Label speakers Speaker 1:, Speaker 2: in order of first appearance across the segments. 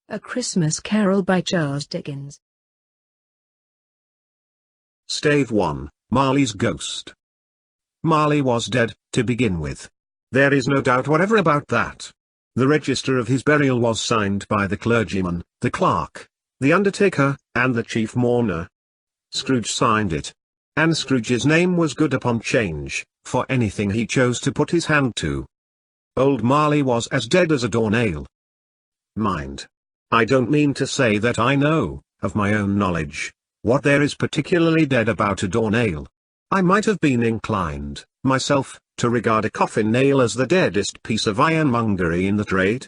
Speaker 1: A Christmas Carol by Charles Dickens.
Speaker 2: Stave 1, Marley's Ghost. Marley was dead, to begin with. There is no doubt whatever about that. The register of his burial was signed by the clergyman, the clerk, the undertaker, and the chief mourner. Scrooge signed it. And Scrooge's name was good upon change, for anything he chose to put his hand to. Old Marley was as dead as a doornail. Mind, I don't mean to say that I know, of my own knowledge, what there is particularly dead about a doornail. I might have been inclined, myself, to regard a coffin nail as the deadest piece of ironmongery in the trade.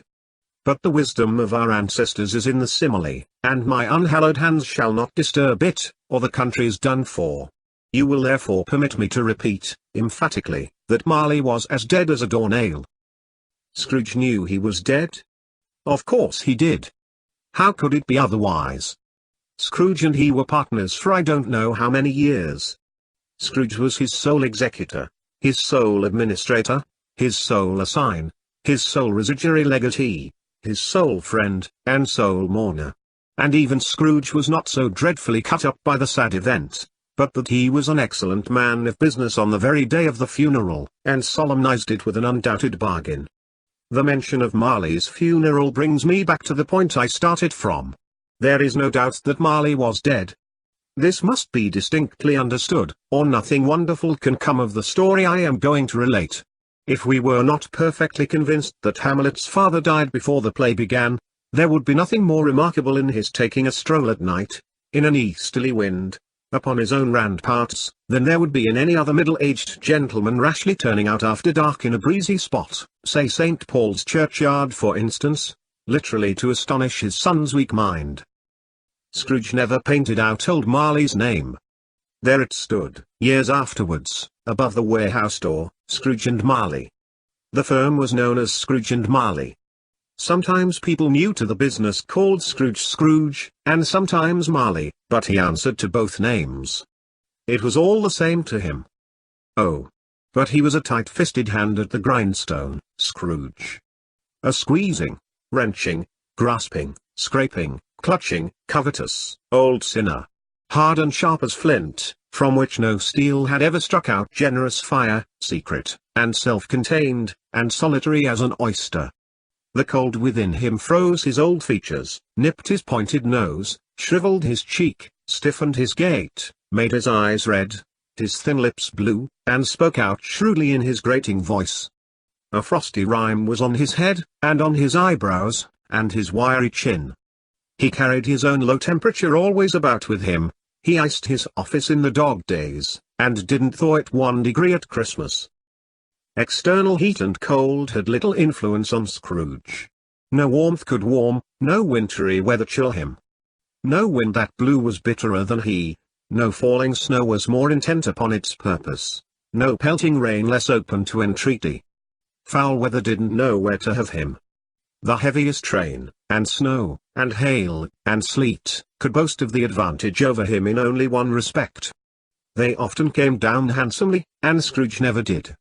Speaker 2: But the wisdom of our ancestors is in the simile, and my unhallowed hands shall not disturb it, or the country's done for. You will therefore permit me to repeat, emphatically, that Marley was as dead as a doornail. Scrooge knew he was dead? Of course he did. How could it be otherwise? Scrooge and he were partners for I don't know how many years. Scrooge was his sole executor, his sole administrator, his sole assign, his sole residuary legatee, his sole friend, and sole mourner. And even Scrooge was not so dreadfully cut up by the sad event, but that he was an excellent man of business on the very day of the funeral, and solemnized it with an undoubted bargain. The mention of Marley's funeral brings me back to the point I started from. There is no doubt that Marley was dead. This must be distinctly understood, or nothing wonderful can come of the story I am going to relate. If we were not perfectly convinced that Hamlet's father died before the play began, there would be nothing more remarkable in his taking a stroll at night, in an easterly wind, upon his own ramparts, than there would be in any other middle-aged gentleman rashly turning out after dark in a breezy spot, say St. Paul's churchyard for instance, literally to astonish his son's weak mind. Scrooge never painted out old Marley's name. There it stood, years afterwards, above the warehouse door, Scrooge and Marley. The firm was known as Scrooge and Marley. Sometimes people new to the business called Scrooge, and sometimes Marley, but he answered to both names. It was all the same to him. Oh, but he was a tight-fisted hand at the grindstone, Scrooge. A squeezing, wrenching, grasping, scraping, clutching, covetous, old sinner. Hard and sharp as flint, from which no steel had ever struck out generous fire, secret, and self-contained, and solitary as an oyster. The cold within him froze his old features, nipped his pointed nose, shriveled his cheek, stiffened his gait, made his eyes red, his thin lips blue, and spoke out shrewdly in his grating voice. A frosty rime was on his head, and on his eyebrows, and his wiry chin. He carried his own low temperature always about with him, he iced his office in the dog days, and didn't thaw it 1 degree at Christmas. External heat and cold had little influence on Scrooge. No warmth could warm, no wintry weather chill him. No wind that blew was bitterer than he, no falling snow was more intent upon its purpose, no pelting rain less open to entreaty. Foul weather didn't know where to have him. The heaviest rain, and snow, and hail, and sleet, could boast of the advantage over him in only one respect. They often came down handsomely, and Scrooge never did.